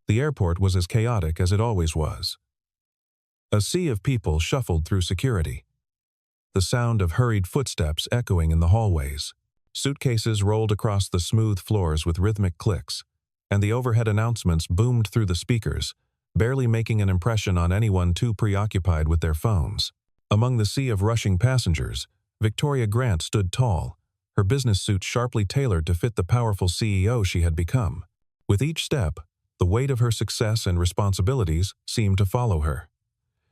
The airport was as chaotic as it always was. A sea of people shuffled through security, the sound of hurried footsteps echoing in the hallways. Suitcases rolled across the smooth floors with rhythmic clicks, and the overhead announcements boomed through the speakers, barely making an impression on anyone too preoccupied with their phones. Among the sea of rushing passengers, Victoria Grant stood tall, her business suit sharply tailored to fit the powerful CEO she had become. With each step, the weight of her success and responsibilities seemed to follow her.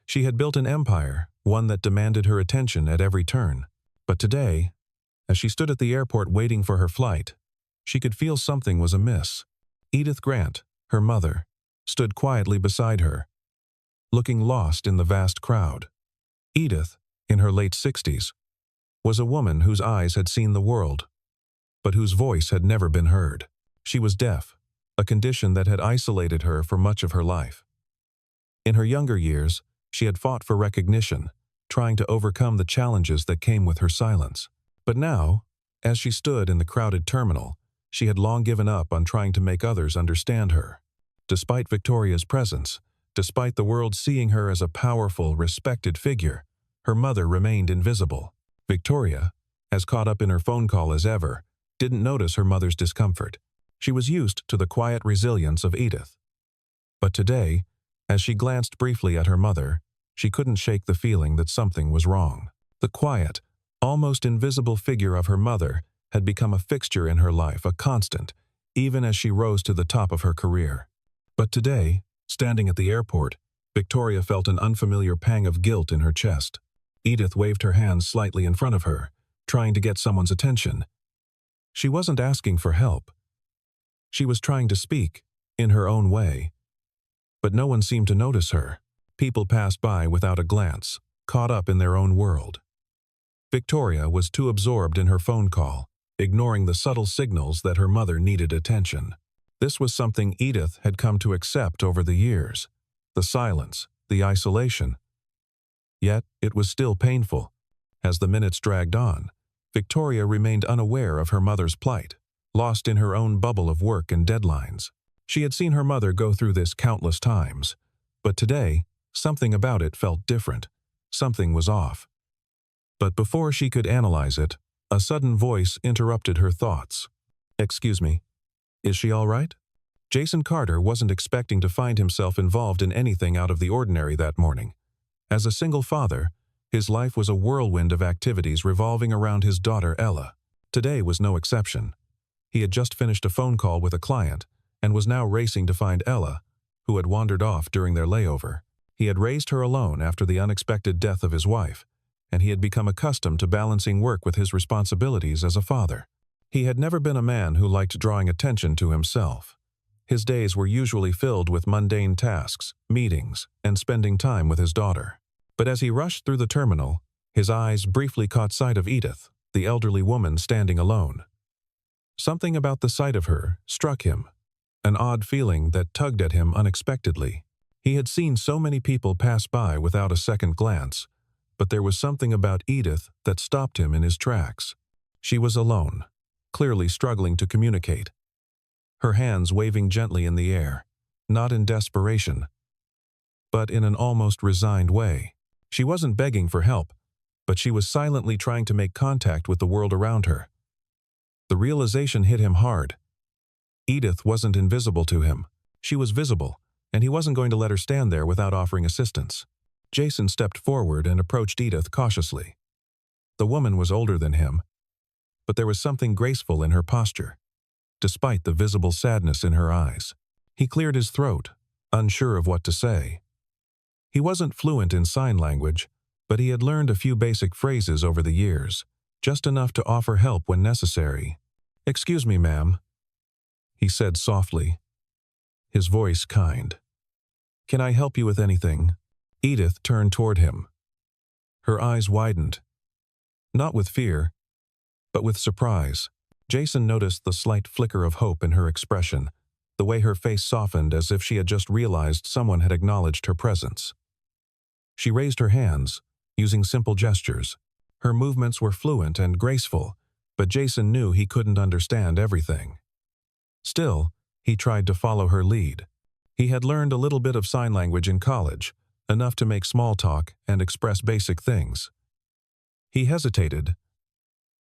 She had built an empire, one that demanded her attention at every turn. But today, as she stood at the airport waiting for her flight, she could feel something was amiss. Edith Grant, her mother, stood quietly beside her, looking lost in the vast crowd. Edith, in her late 60s, was a woman whose eyes had seen the world, but whose voice had never been heard. She was deaf, a condition that had isolated her for much of her life. In her younger years, she had fought for recognition, trying to overcome the challenges that came with her silence. But now, as she stood in the crowded terminal, she had long given up on trying to make others understand her. Despite Victoria's presence, despite the world seeing her as a powerful, respected figure, her mother remained invisible. Victoria, as caught up in her phone call as ever, didn't notice her mother's discomfort. She was used to the quiet resilience of Edith. But today, as she glanced briefly at her mother, she couldn't shake the feeling that something was wrong. The quiet, almost invisible figure of her mother had become a fixture in her life, a constant, even as she rose to the top of her career. But today, standing at the airport, Victoria felt an unfamiliar pang of guilt in her chest. Edith waved her hands slightly in front of her, trying to get someone's attention. She wasn't asking for help. She was trying to speak, in her own way. But no one seemed to notice her. People passed by without a glance, caught up in their own world. Victoria was too absorbed in her phone call, ignoring the subtle signals that her mother needed attention. This was something Edith had come to accept over the years, the silence, the isolation. Yet it was still painful. As the minutes dragged on, Victoria remained unaware of her mother's plight, lost in her own bubble of work and deadlines. She had seen her mother go through this countless times, but today, something about it felt different. Something was off. But before she could analyze it, a sudden voice interrupted her thoughts. "Excuse me, is she all right?" Jason Carter wasn't expecting to find himself involved in anything out of the ordinary that morning. As a single father, his life was a whirlwind of activities revolving around his daughter Ella. Today was no exception. He had just finished a phone call with a client and was now racing to find Ella, who had wandered off during their layover. He had raised her alone after the unexpected death of his wife, and he had become accustomed to balancing work with his responsibilities as a father. He had never been a man who liked drawing attention to himself. His days were usually filled with mundane tasks, meetings, and spending time with his daughter. But as he rushed through the terminal, his eyes briefly caught sight of Edith, the elderly woman standing alone. Something about the sight of her struck him, an odd feeling that tugged at him unexpectedly. He had seen so many people pass by without a second glance, but there was something about Edith that stopped him in his tracks. She was alone, clearly struggling to communicate, her hands waving gently in the air, not in desperation, but in an almost resigned way. She wasn't begging for help, but she was silently trying to make contact with the world around her. The realization hit him hard. Edith wasn't invisible to him. She was visible, and he wasn't going to let her stand there without offering assistance. Jason stepped forward and approached Edith cautiously. The woman was older than him, but there was something graceful in her posture, despite the visible sadness in her eyes. He cleared his throat, unsure of what to say. He wasn't fluent in sign language, but he had learned a few basic phrases over the years, just enough to offer help when necessary. "Excuse me, ma'am," he said softly, his voice kind. "Can I help you with anything?" Edith turned toward him. Her eyes widened, not with fear, but with surprise. Jason noticed the slight flicker of hope in her expression, the way her face softened as if she had just realized someone had acknowledged her presence. She raised her hands, using simple gestures. Her movements were fluent and graceful, but Jason knew he couldn't understand everything. Still, he tried to follow her lead. He had learned a little bit of sign language in college, enough to make small talk and express basic things. He hesitated,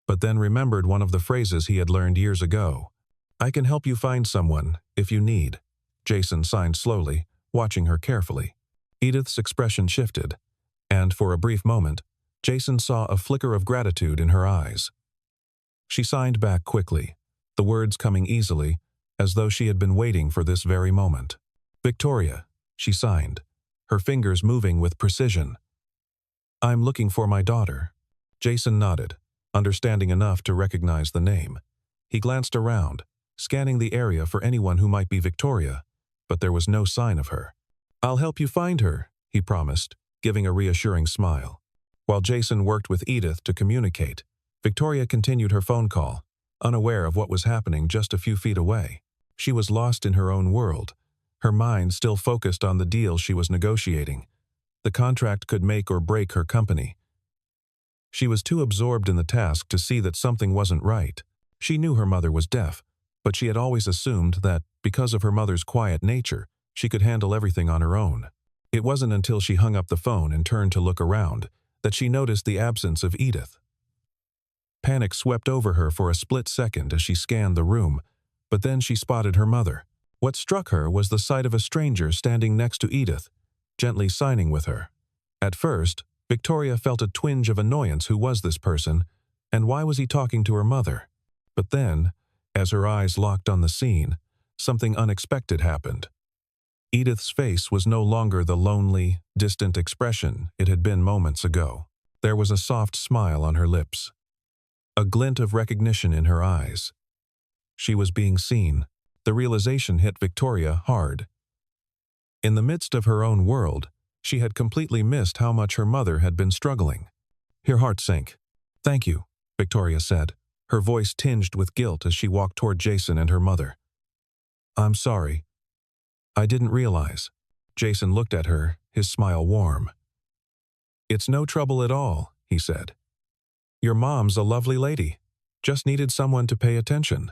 but then remembered one of the phrases he had learned years ago. "I can help you find someone, if you need." Jason signed slowly, watching her carefully. Edith's expression shifted, and for a brief moment, Jason saw a flicker of gratitude in her eyes. She signed back quickly, the words coming easily, as though she had been waiting for this very moment. "Victoria," she signed, her fingers moving with precision. "I'm looking for my daughter." Jason nodded, understanding enough to recognize the name. He glanced around, scanning the area for anyone who might be Victoria, but there was no sign of her. "I'll help you find her," he promised, giving a reassuring smile. While Jason worked with Edith to communicate, Victoria continued her phone call, unaware of what was happening just a few feet away. She was lost in her own world, her mind still focused on the deal she was negotiating. The contract could make or break her company. She was too absorbed in the task to see that something wasn't right. She knew her mother was deaf, but she had always assumed that, because of her mother's quiet nature, she could handle everything on her own. It wasn't until she hung up the phone and turned to look around that she noticed the absence of Edith. Panic swept over her for a split second as she scanned the room, but then she spotted her mother. What struck her was the sight of a stranger standing next to Edith, gently signing with her. At first, Victoria felt a twinge of annoyance. Who was this person, and why was he talking to her mother? But then, as her eyes locked on the scene, something unexpected happened. Edith's face was no longer the lonely, distant expression it had been moments ago. There was a soft smile on her lips, a glint of recognition in her eyes. She was being seen. The realization hit Victoria hard. In the midst of her own world, she had completely missed how much her mother had been struggling. Her heart sank. "Thank you," Victoria said, her voice tinged with guilt as she walked toward Jason and her mother. "I'm sorry. I didn't realize." Jason looked at her, his smile warm. "It's no trouble at all," he said. "Your mom's a lovely lady. Just needed someone to pay attention."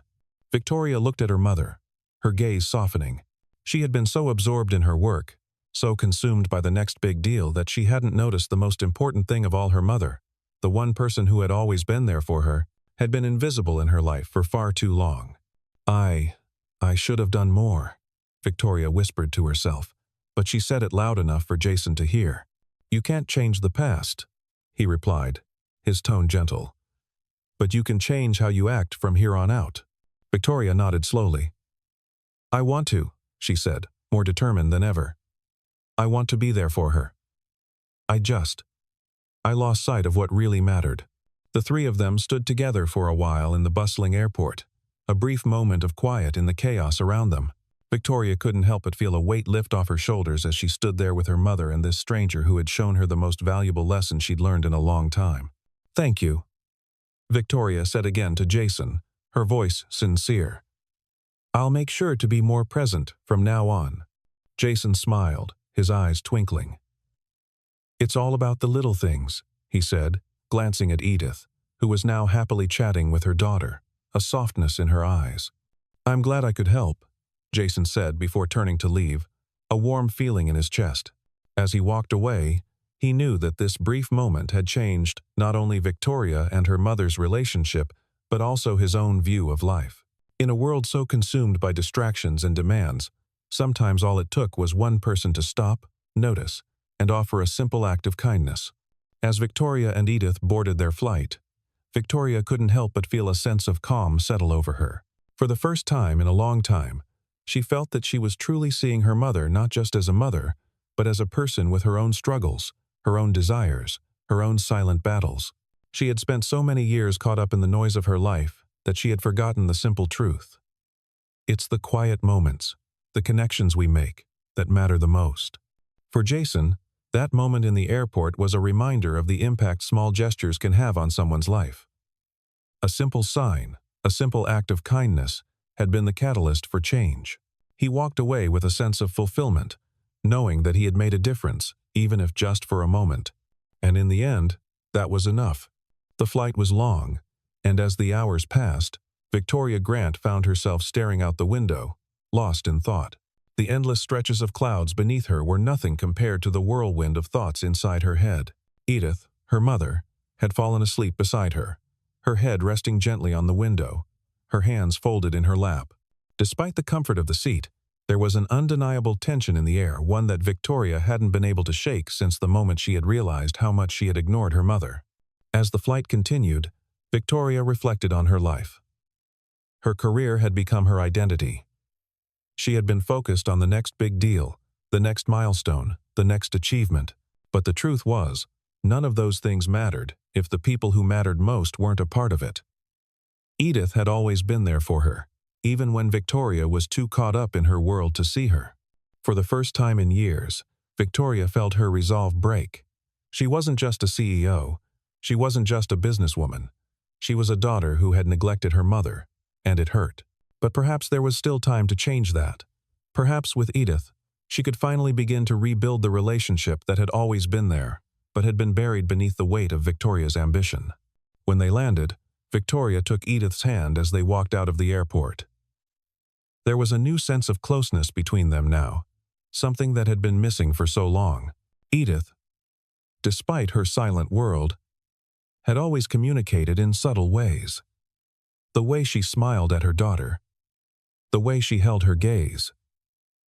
Victoria looked at her mother, her gaze softening. She had been so absorbed in her work, so consumed by the next big deal, that she hadn't noticed the most important thing of all. Her mother, the one person who had always been there for her, had been invisible in her life for far too long. I should have done more," Victoria whispered to herself, but she said it loud enough for Jason to hear. "You can't change the past," he replied, his tone gentle. "But you can change how you act from here on out." Victoria nodded slowly. "I want to," she said, more determined than ever. "I want to be there for her. I lost sight of what really mattered." The three of them stood together for a while in the bustling airport, a brief moment of quiet in the chaos around them. Victoria couldn't help but feel a weight lift off her shoulders as she stood there with her mother and this stranger who had shown her the most valuable lesson she'd learned in a long time. "Thank you," Victoria said again to Jason, her voice sincere. "I'll make sure to be more present from now on." Jason smiled, his eyes twinkling. "It's all about the little things," he said, glancing at Edith, who was now happily chatting with her daughter, a softness in her eyes. "I'm glad I could help," Jason said before turning to leave, a warm feeling in his chest. As he walked away, he knew that this brief moment had changed not only Victoria and her mother's relationship, but also his own view of life. In a world so consumed by distractions and demands, sometimes all it took was one person to stop, notice, and offer a simple act of kindness. As Victoria and Edith boarded their flight, Victoria couldn't help but feel a sense of calm settle over her. For the first time in a long time, she felt that she was truly seeing her mother not just as a mother, but as a person with her own struggles, her own desires, her own silent battles. She had spent so many years caught up in the noise of her life that she had forgotten the simple truth. It's the quiet moments, the connections we make, that matter the most. For Jason, that moment in the airport was a reminder of the impact small gestures can have on someone's life. A simple sign, a simple act of kindness, had been the catalyst for change. He walked away with a sense of fulfillment, knowing that he had made a difference, even if just for a moment. And in the end, that was enough. The flight was long, and as the hours passed, Victoria Grant found herself staring out the window, lost in thought. The endless stretches of clouds beneath her were nothing compared to the whirlwind of thoughts inside her head. Edith, her mother, had fallen asleep beside her, her head resting gently on the window, her hands folded in her lap. Despite the comfort of the seat, there was an undeniable tension in the air, one that Victoria hadn't been able to shake since the moment she had realized how much she had ignored her mother. As the flight continued, Victoria reflected on her life. Her career had become her identity. She had been focused on the next big deal, the next milestone, the next achievement. But the truth was, none of those things mattered if the people who mattered most weren't a part of it. Edith had always been there for her, even when Victoria was too caught up in her world to see her. For the first time in years, Victoria felt her resolve break. She wasn't just a CEO. She wasn't just a businesswoman. She was a daughter who had neglected her mother, and it hurt. But perhaps there was still time to change that. Perhaps with Edith, she could finally begin to rebuild the relationship that had always been there, but had been buried beneath the weight of Victoria's ambition. When they landed, Victoria took Edith's hand as they walked out of the airport. There was a new sense of closeness between them now, something that had been missing for so long. Edith, despite her silent world, had always communicated in subtle ways. The way she smiled at her daughter, the way she held her gaze.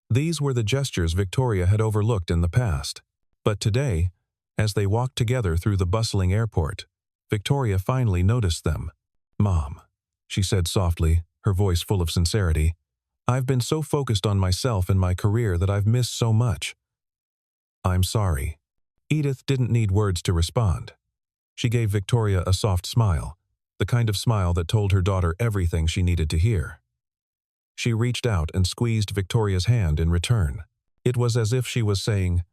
These were the gestures Victoria had overlooked in the past. But today, as they walked together through the bustling airport, Victoria finally noticed them. "Mom," she said softly, her voice full of sincerity, "I've been so focused on myself and my career that I've missed so much. I'm sorry." Edith didn't need words to respond. She gave Victoria a soft smile, the kind of smile that told her daughter everything she needed to hear. She reached out and squeezed Victoria's hand in return. It was as if she was saying,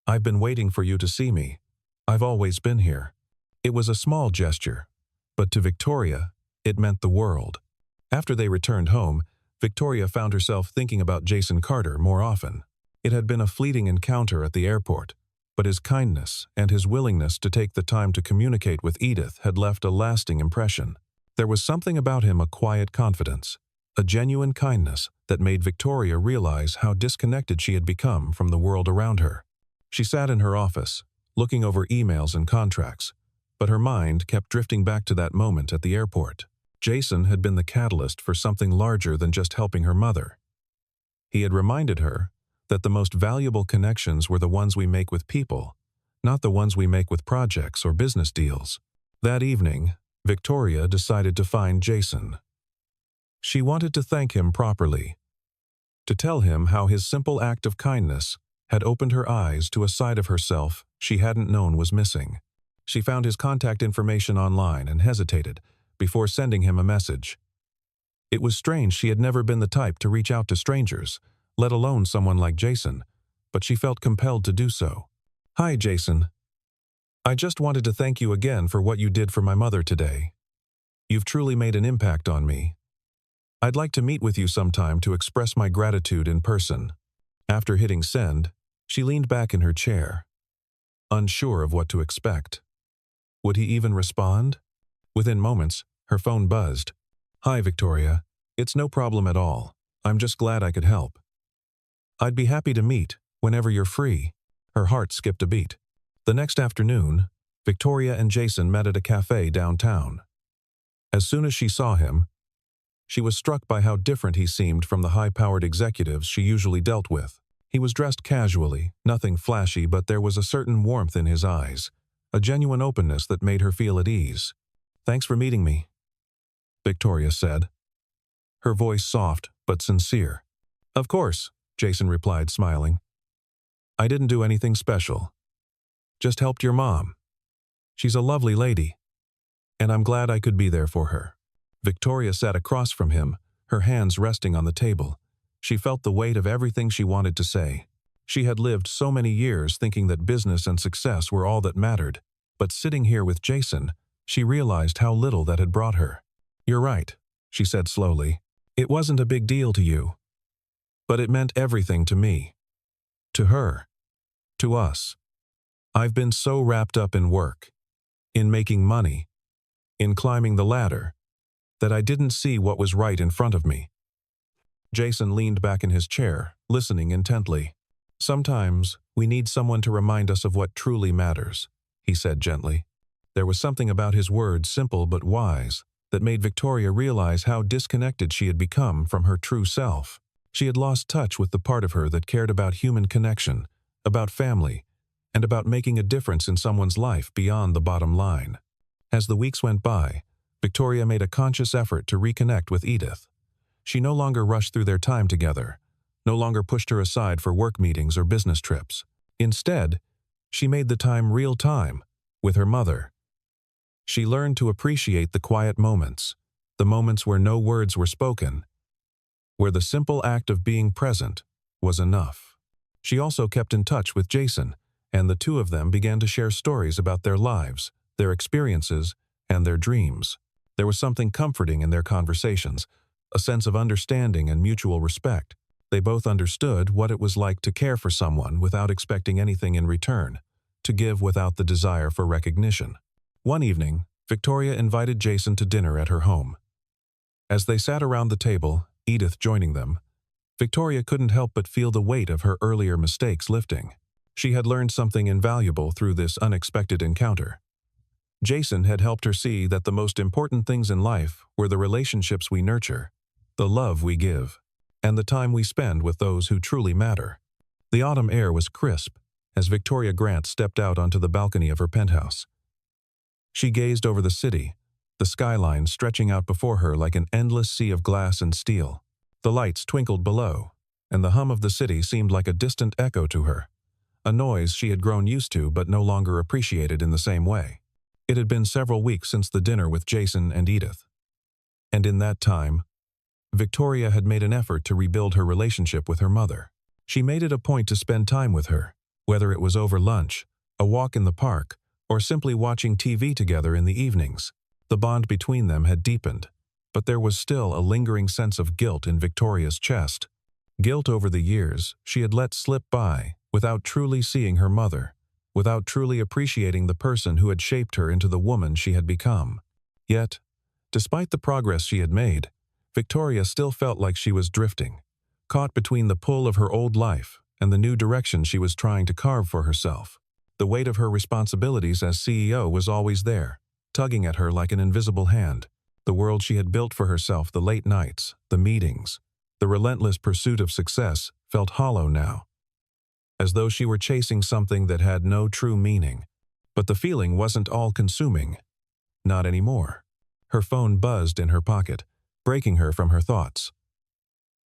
"I've been waiting for you to see me. I've always been here." It was a small gesture, but to Victoria, it meant the world. After they returned home, Victoria found herself thinking about Jason Carter more often. It had been a fleeting encounter at the airport, but his kindness and his willingness to take the time to communicate with Edith had left a lasting impression. There was something about him, a quiet confidence, a genuine kindness that made Victoria realize how disconnected she had become from the world around her. She sat in her office, looking over emails and contracts, but her mind kept drifting back to that moment at the airport. Jason had been the catalyst for something larger than just helping her mother. He had reminded her that the most valuable connections were the ones we make with people, not the ones we make with projects or business deals. That evening, Victoria decided to find Jason. She wanted to thank him properly, to tell him how his simple act of kindness had opened her eyes to a side of herself she hadn't known was missing. She found his contact information online and hesitated before sending him a message. It was strange. She had never been the type to reach out to strangers, let alone someone like Jason, but she felt compelled to do so. "Hi, Jason. I just wanted to thank you again for what you did for my mother today. You've truly made an impact on me. I'd like to meet with you sometime to express my gratitude in person." After hitting send, she leaned back in her chair, unsure of what to expect. Would he even respond? Within moments, her phone buzzed. "Hi, Victoria. It's no problem at all. I'm just glad I could help. I'd be happy to meet whenever you're free." Her heart skipped a beat. The next afternoon, Victoria and Jason met at a cafe downtown. As soon as she saw him, she was struck by how different he seemed from the high-powered executives she usually dealt with. He was dressed casually, nothing flashy, but there was a certain warmth in his eyes, a genuine openness that made her feel at ease. "Thanks for meeting me," Victoria said, her voice soft but sincere. "Of course," Jason replied, smiling. "I didn't do anything special. Just helped your mom. She's a lovely lady, and I'm glad I could be there for her." Victoria sat across from him, her hands resting on the table. She felt the weight of everything she wanted to say. She had lived so many years thinking that business and success were all that mattered, but sitting here with Jason, she realized how little that had brought her. "You're right," she said slowly. "It wasn't a big deal to you, but it meant everything to me, to her, to us. I've been so wrapped up in work, in making money, in climbing the ladder, that I didn't see what was right in front of me." Jason leaned back in his chair, listening intently. "Sometimes, we need someone to remind us of what truly matters," he said gently. There was something about his words, simple but wise, that made Victoria realize how disconnected she had become from her true self. She had lost touch with the part of her that cared about human connection, about family, and about making a difference in someone's life beyond the bottom line. As the weeks went by, Victoria made a conscious effort to reconnect with Edith. She no longer rushed through their time together, no longer pushed her aside for work meetings or business trips. Instead, she made the time real time, with her mother. She learned to appreciate the quiet moments, the moments where no words were spoken, where the simple act of being present was enough. She also kept in touch with Jason, and the two of them began to share stories about their lives, their experiences, and their dreams. There was something comforting in their conversations, a sense of understanding and mutual respect. They both understood what it was like to care for someone without expecting anything in return, to give without the desire for recognition. One evening, Victoria invited Jason to dinner at her home. As they sat around the table, Edith joining them, Victoria couldn't help but feel the weight of her earlier mistakes lifting. She had learned something invaluable through this unexpected encounter. Jason had helped her see that the most important things in life were the relationships we nurture, the love we give, and the time we spend with those who truly matter. The autumn air was crisp as Victoria Grant stepped out onto the balcony of her penthouse. She gazed over the city, the skyline stretching out before her like an endless sea of glass and steel. The lights twinkled below, and the hum of the city seemed like a distant echo to her, a noise she had grown used to but no longer appreciated in the same way. It had been several weeks since the dinner with Jason and Edith. And in that time, Victoria had made an effort to rebuild her relationship with her mother. She made it a point to spend time with her, whether it was over lunch, a walk in the park, or simply watching TV together in the evenings. The bond between them had deepened, but there was still a lingering sense of guilt in Victoria's chest. Guilt over the years she had let slip by without truly seeing her mother, without truly appreciating the person who had shaped her into the woman she had become. Yet, despite the progress she had made, Victoria still felt like she was drifting, caught between the pull of her old life and the new direction she was trying to carve for herself. The weight of her responsibilities as CEO was always there, tugging at her like an invisible hand. The world she had built for herself, the late nights, the meetings, the relentless pursuit of success, felt hollow now, as though she were chasing something that had no true meaning. But the feeling wasn't all-consuming. Not anymore. Her phone buzzed in her pocket, breaking her from her thoughts.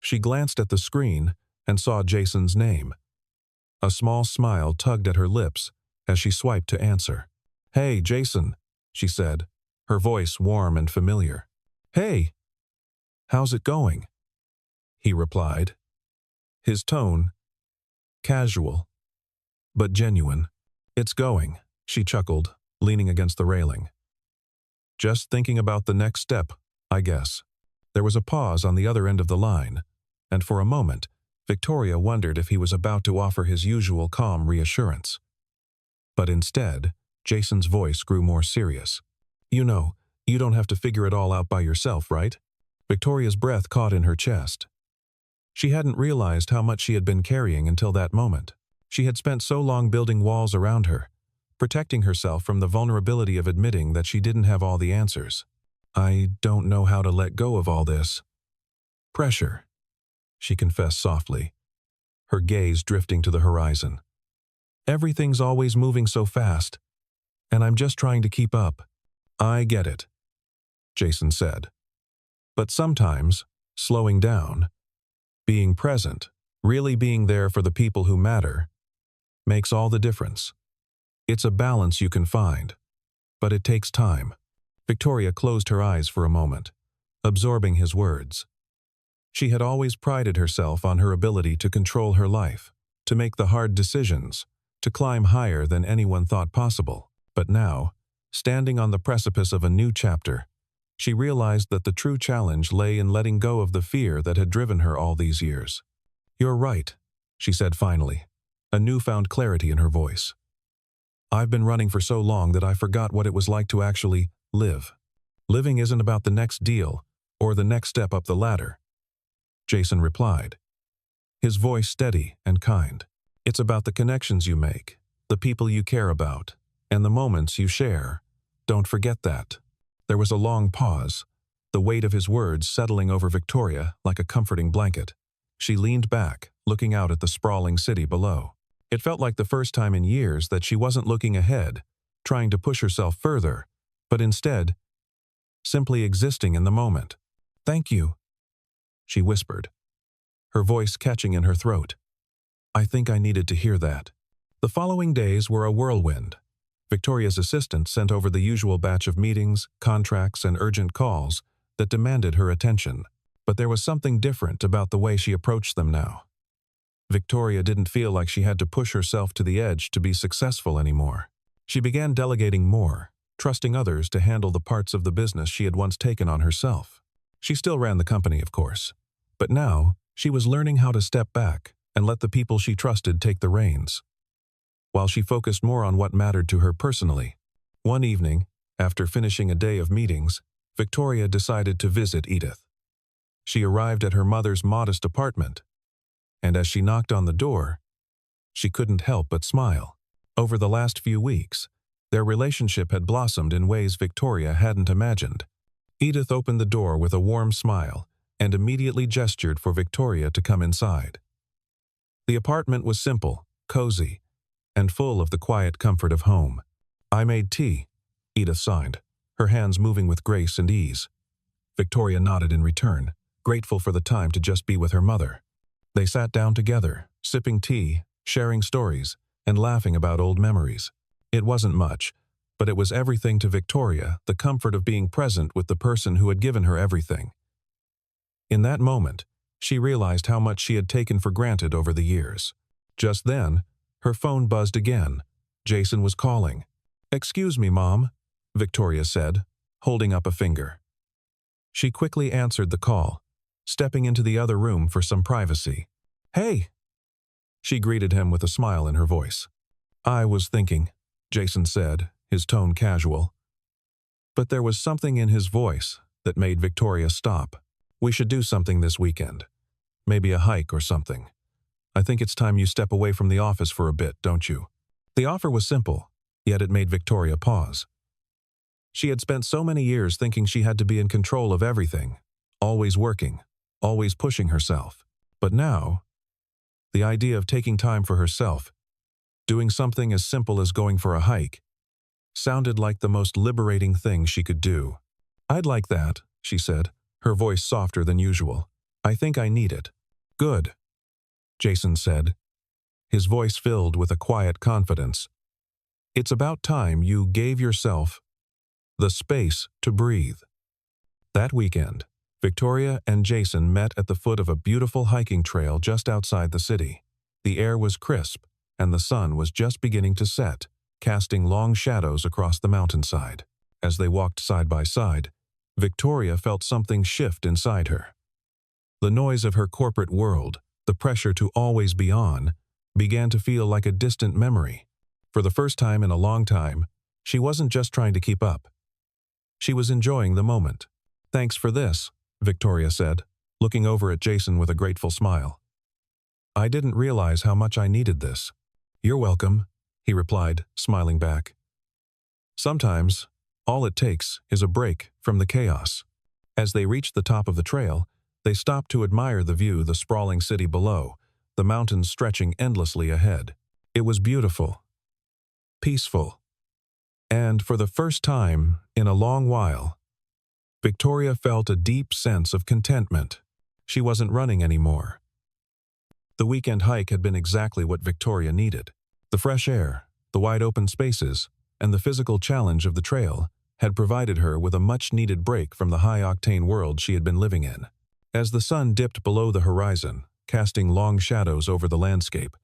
She glanced at the screen and saw Jason's name. A small smile tugged at her lips as she swiped to answer. "Hey, Jason," she said, her voice warm and familiar. "Hey, how's it going?" he replied. His tone, casual, but genuine. "It's going," she chuckled, leaning against the railing. "Just thinking about the next step, I guess." There was a pause on the other end of the line, and for a moment, Victoria wondered if he was about to offer his usual calm reassurance. But instead, Jason's voice grew more serious. "You know, you don't have to figure it all out by yourself, right?" Victoria's breath caught in her chest. She hadn't realized how much she had been carrying until that moment. She had spent so long building walls around her, protecting herself from the vulnerability of admitting that she didn't have all the answers. "I don't know how to let go of all this pressure," she confessed softly, her gaze drifting to the horizon. "Everything's always moving so fast, and I'm just trying to keep up." "I get it," Jason said. "But sometimes, slowing down, being present, really being there for the people who matter, makes all the difference. It's a balance you can find, but it takes time." Victoria closed her eyes for a moment, absorbing his words. She had always prided herself on her ability to control her life, to make the hard decisions, to climb higher than anyone thought possible. But now, standing on the precipice of a new chapter, she realized that the true challenge lay in letting go of the fear that had driven her all these years. "You're right," she said finally, a newfound clarity in her voice. "I've been running for so long that I forgot what it was like to actually live. Living isn't about the next deal or the next step up the ladder. Jason replied, his voice steady and kind. "It's about the connections you make, the people you care about, and the moments you share. Don't forget that." There was a long pause, the weight of his words settling over Victoria like a comforting blanket. She leaned back, looking out at the sprawling city below. It felt like the first time in years that she wasn't looking ahead, trying to push herself further, but instead, simply existing in the moment. "Thank you," she whispered, her voice catching in her throat. I think I needed to hear that. The following days were a whirlwind. Victoria's assistant sent over the usual batch of meetings, contracts, and urgent calls that demanded her attention, but there was something different about the way she approached them now. Victoria didn't feel like she had to push herself to the edge to be successful anymore. She began delegating more, trusting others to handle the parts of the business she had once taken on herself. She still ran the company, of course, but now she was learning how to step back and let the people she trusted take the reins, while she focused more on what mattered to her personally. One evening, after finishing a day of meetings, Victoria decided to visit Edith. She arrived at her mother's modest apartment, and as she knocked on the door, she couldn't help but smile. Over the last few weeks, their relationship had blossomed in ways Victoria hadn't imagined. Edith opened the door with a warm smile and immediately gestured for Victoria to come inside. The apartment was simple, cozy, and full of the quiet comfort of home. "I made tea," Edith signed, her hands moving with grace and ease. Victoria nodded in return, grateful for the time to just be with her mother. They sat down together, sipping tea, sharing stories, and laughing about old memories. It wasn't much, but it was everything to Victoria, the comfort of being present with the person who had given her everything. In that moment, she realized how much she had taken for granted over the years. Just then, her phone buzzed again. Jason was calling. "Excuse me, Mom," Victoria said, holding up a finger. She quickly answered the call, stepping into the other room for some privacy. "Hey!" She greeted him with a smile in her voice. "I was thinking," Jason said, his tone casual. But there was something in his voice that made Victoria stop. "We should do something this weekend. Maybe a hike or something. I think it's time you step away from the office for a bit, don't you?" The offer was simple, yet it made Victoria pause. She had spent so many years thinking she had to be in control of everything, always working, always pushing herself. But now, the idea of taking time for herself, doing something as simple as going for a hike, sounded like the most liberating thing she could do. "I'd like that," she said, her voice softer than usual. "I think I need it." "Good," Jason said, his voice filled with a quiet confidence. "It's about time you gave yourself the space to breathe." That weekend, Victoria and Jason met at the foot of a beautiful hiking trail just outside the city. The air was crisp, and the sun was just beginning to set, casting long shadows across the mountainside. As they walked side by side, Victoria felt something shift inside her. The noise of her corporate world, the pressure to always be on, began to feel like a distant memory. For the first time in a long time, she wasn't just trying to keep up. She was enjoying the moment. "Thanks for this," Victoria said, looking over at Jason with a grateful smile. "I didn't realize how much I needed this." "You're welcome," he replied, smiling back. Sometimes, all it takes is a break from the chaos. As they reached the top of the trail, they stopped to admire the view, the sprawling city below, the mountains stretching endlessly ahead. It was beautiful, peaceful, and for the first time in a long while, Victoria felt a deep sense of contentment. She wasn't running anymore. The weekend hike had been exactly what Victoria needed. The fresh air, the wide open spaces, and the physical challenge of the trail had provided her with a much-needed break from the high-octane world she had been living in. As the sun dipped below the horizon, casting long shadows over the landscape,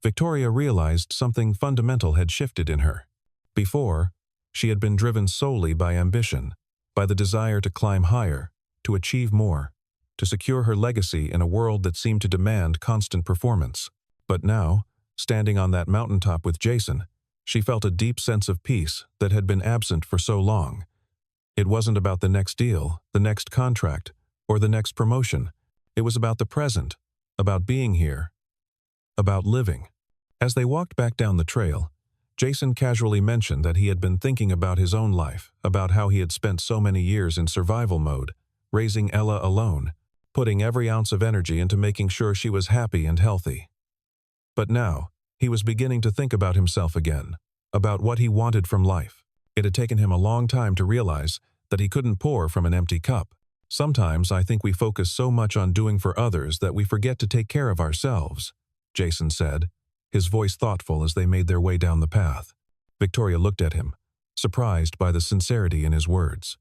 Victoria realized something fundamental had shifted in her. Before, she had been driven solely by ambition, by the desire to climb higher, to achieve more, to secure her legacy in a world that seemed to demand constant performance. But now, standing on that mountaintop with Jason, she felt a deep sense of peace that had been absent for so long. It wasn't about the next deal, the next contract, or the next promotion. It was about the present, about being here, about living. As they walked back down the trail, Jason casually mentioned that he had been thinking about his own life, about how he had spent so many years in survival mode, raising Ella alone, putting every ounce of energy into making sure she was happy and healthy. But now, he was beginning to think about himself again, about what he wanted from life. It had taken him a long time to realize that he couldn't pour from an empty cup. Sometimes I think we focus so much on doing for others that we forget to take care of ourselves, Jason said, his voice thoughtful as they made their way down the path. Victoria looked at him, surprised by the sincerity in his words.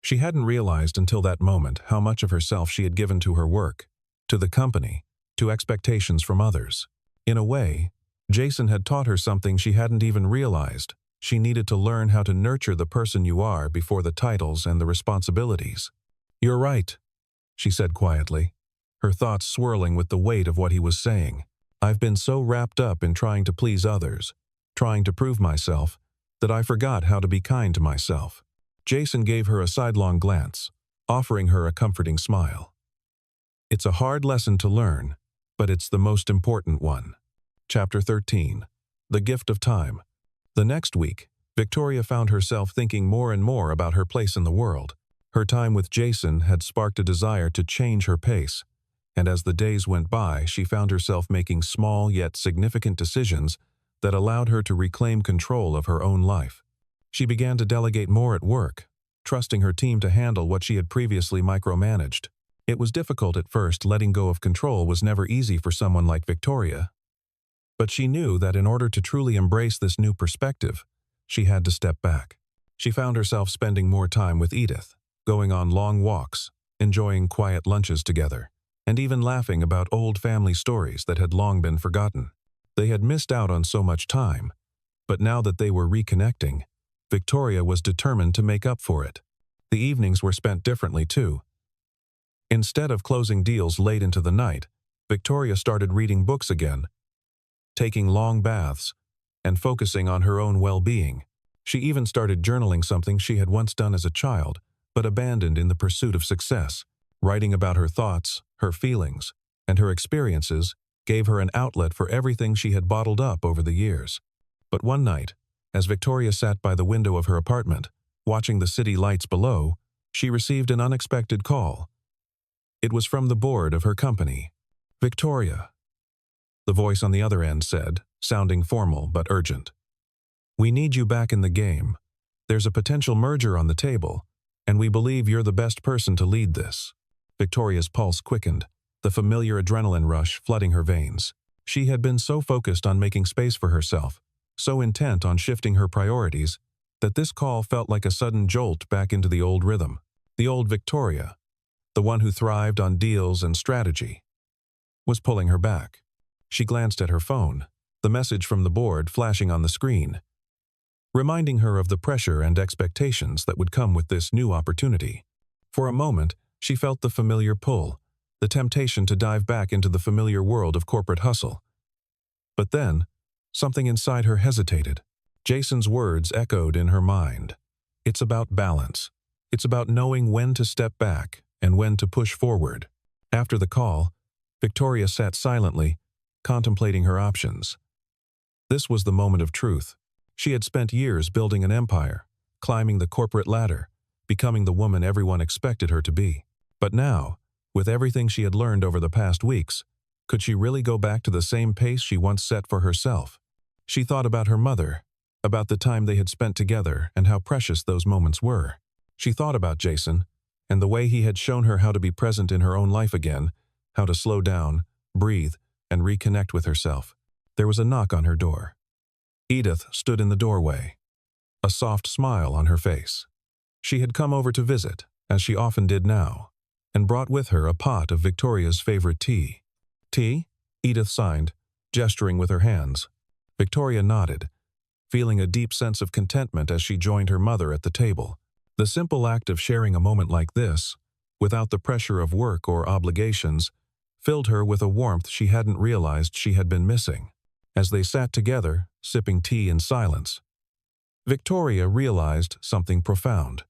She hadn't realized until that moment how much of herself she had given to her work, to the company, to expectations from others. In a way, Jason had taught her something she hadn't even realized. She needed to learn how to nurture the person you are before the titles and the responsibilities. "You're right," she said quietly, her thoughts swirling with the weight of what he was saying. "I've been so wrapped up in trying to please others, trying to prove myself, that I forgot how to be kind to myself." Jason gave her a sidelong glance, offering her a comforting smile. "It's a hard lesson to learn, but it's the most important one." Chapter 13. The Gift of Time. The next week, Victoria found herself thinking more and more about her place in the world. Her time with Jason had sparked a desire to change her pace, and as the days went by, she found herself making small yet significant decisions that allowed her to reclaim control of her own life. She began to delegate more at work, trusting her team to handle what she had previously micromanaged. It was difficult at first. Letting go of control was never easy for someone like Victoria. But she knew that in order to truly embrace this new perspective, she had to step back. She found herself spending more time with Edith, going on long walks, enjoying quiet lunches together, and even laughing about old family stories that had long been forgotten. They had missed out on so much time, but now that they were reconnecting, Victoria was determined to make up for it. The evenings were spent differently too. Instead of closing deals late into the night, Victoria started reading books again, taking long baths, and focusing on her own well-being. She even started journaling, something she had once done as a child, but abandoned in the pursuit of success. Writing about her thoughts, her feelings, and her experiences gave her an outlet for everything she had bottled up over the years. But one night, as Victoria sat by the window of her apartment, watching the city lights below, she received an unexpected call. It was from the board of her company. "Victoria," the voice on the other end said, sounding formal but urgent. "We need you back in the game. There's a potential merger on the table, and we believe you're the best person to lead this." Victoria's pulse quickened, the familiar adrenaline rush flooding her veins. She had been so focused on making space for herself, so intent on shifting her priorities, that this call felt like a sudden jolt back into the old rhythm. The old Victoria, the one who thrived on deals and strategy, was pulling her back. She glanced at her phone, the message from the board flashing on the screen, reminding her of the pressure and expectations that would come with this new opportunity. For a moment, she felt the familiar pull, the temptation to dive back into the familiar world of corporate hustle. But then, something inside her hesitated. Jason's words echoed in her mind. It's about balance. It's about knowing when to step back and when to push forward. After the call, Victoria sat silently, contemplating her options. This was the moment of truth. She had spent years building an empire, climbing the corporate ladder, becoming the woman everyone expected her to be. But now, with everything she had learned over the past weeks, could she really go back to the same pace she once set for herself? She thought about her mother, about the time they had spent together and how precious those moments were. She thought about Jason, and the way he had shown her how to be present in her own life again, how to slow down, breathe, and reconnect with herself. There was a knock on her door. Edith stood in the doorway, a soft smile on her face. She had come over to visit, as she often did now, and brought with her a pot of Victoria's favorite tea. "Tea?" Edith signed, gesturing with her hands. Victoria nodded, feeling a deep sense of contentment as she joined her mother at the table. The simple act of sharing a moment like this, without the pressure of work or obligations, filled her with a warmth she hadn't realized she had been missing. As they sat together, sipping tea in silence, Victoria realized something profound.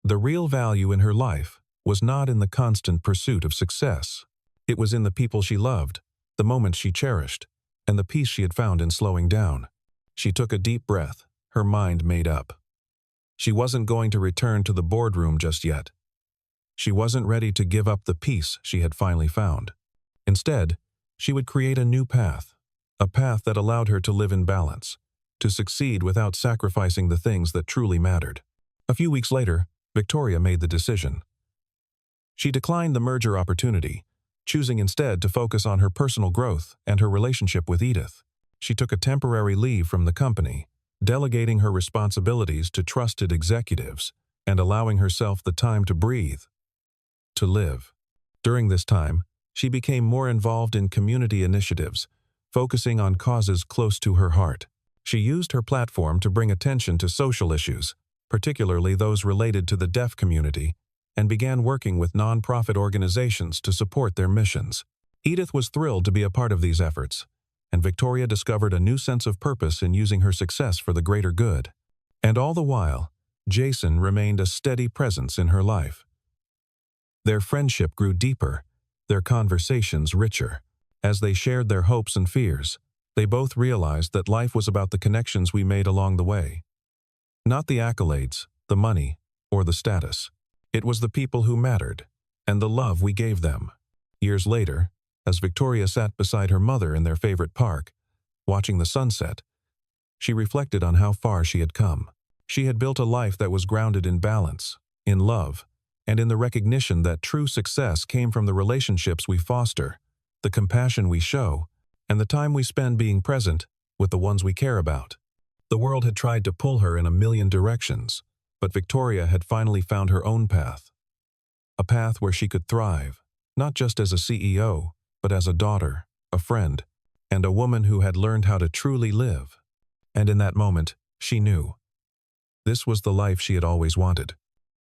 The real value in her life was not in the constant pursuit of success. It was in the people she loved, the moments she cherished, and the peace she had found in slowing down. She took a deep breath, her mind made up. She wasn't going to return to the boardroom just yet. She wasn't ready to give up the peace she had finally found. Instead, she would create a new path, a path that allowed her to live in balance, to succeed without sacrificing the things that truly mattered. A few weeks later, Victoria made the decision. She declined the merger opportunity, choosing instead to focus on her personal growth and her relationship with Edith. She took a temporary leave from the company, delegating her responsibilities to trusted executives and allowing herself the time to breathe, to live. During this time, she became more involved in community initiatives, focusing on causes close to her heart. She used her platform to bring attention to social issues, particularly those related to the deaf community, and began working with nonprofit organizations to support their missions. Edith was thrilled to be a part of these efforts, and Victoria discovered a new sense of purpose in using her success for the greater good. And all the while, Jason remained a steady presence in her life. Their friendship grew deeper, their conversations richer. As they shared their hopes and fears, they both realized that life was about the connections we made along the way. Not the accolades, the money, or the status. It was the people who mattered, and the love we gave them. Years later, as Victoria sat beside her mother in their favorite park, watching the sunset, she reflected on how far she had come. She had built a life that was grounded in balance, in love, and in the recognition that true success came from the relationships we foster, the compassion we show, and the time we spend being present with the ones we care about. The world had tried to pull her in a million directions, but Victoria had finally found her own path. A path where she could thrive, not just as a CEO, but as a daughter, a friend, and a woman who had learned how to truly live. And in that moment, she knew. This was the life she had always wanted.